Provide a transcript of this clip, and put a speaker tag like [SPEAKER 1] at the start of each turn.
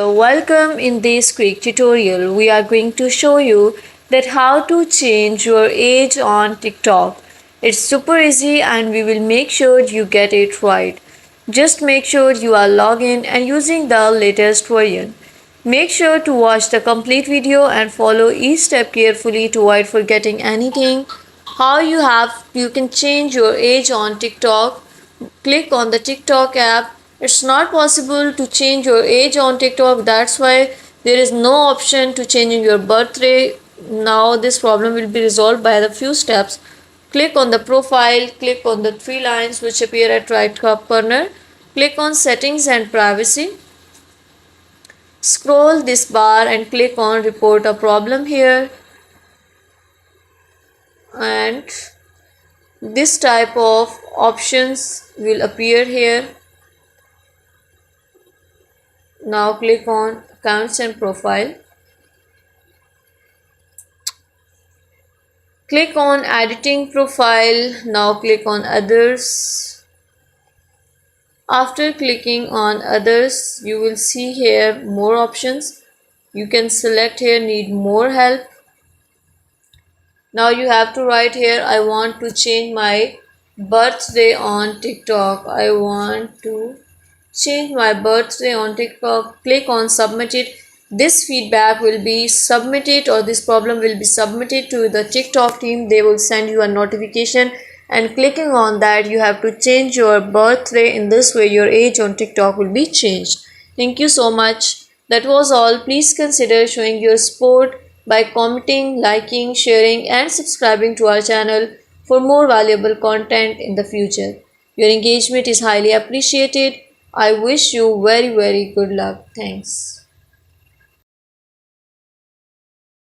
[SPEAKER 1] Welcome. In this quick tutorial we are going to show you that how to change your age on TikTok. It's super easy and we will make sure you get it right. Just make sure you are logged in and using the latest version. Make sure to watch the complete video and follow each step carefully to avoid forgetting anything. How you can change your age on TikTok. Click on the TikTok app. It's not possible to change your age on TikTok. That's why there is no option to changing your birthday. Now this problem will be resolved by the few steps. Click on the profile, click on the three lines which appear at right top corner. Click on settings and privacy. Scroll this bar and click on report a problem here, and this type of options will appear here. Now click on accounts and profile. Click on editing profile. Now click on others. After clicking on others, you will see here more options. You can select here need more help. Now you have to write here I want to change my birthday on TikTok. I want to change my birthday on TikTok. Click on submit it. This feedback will be submitted, or this problem will be submitted to the TikTok team. They will send you a notification, and clicking on that you have to change your birthday. In this way your age on TikTok will be changed. Thank you so much. That was all. Please consider showing your support by commenting, liking, sharing and subscribing to our channel for more valuable content in the future. Your engagement is highly appreciated. I wish you very good luck. Thanks.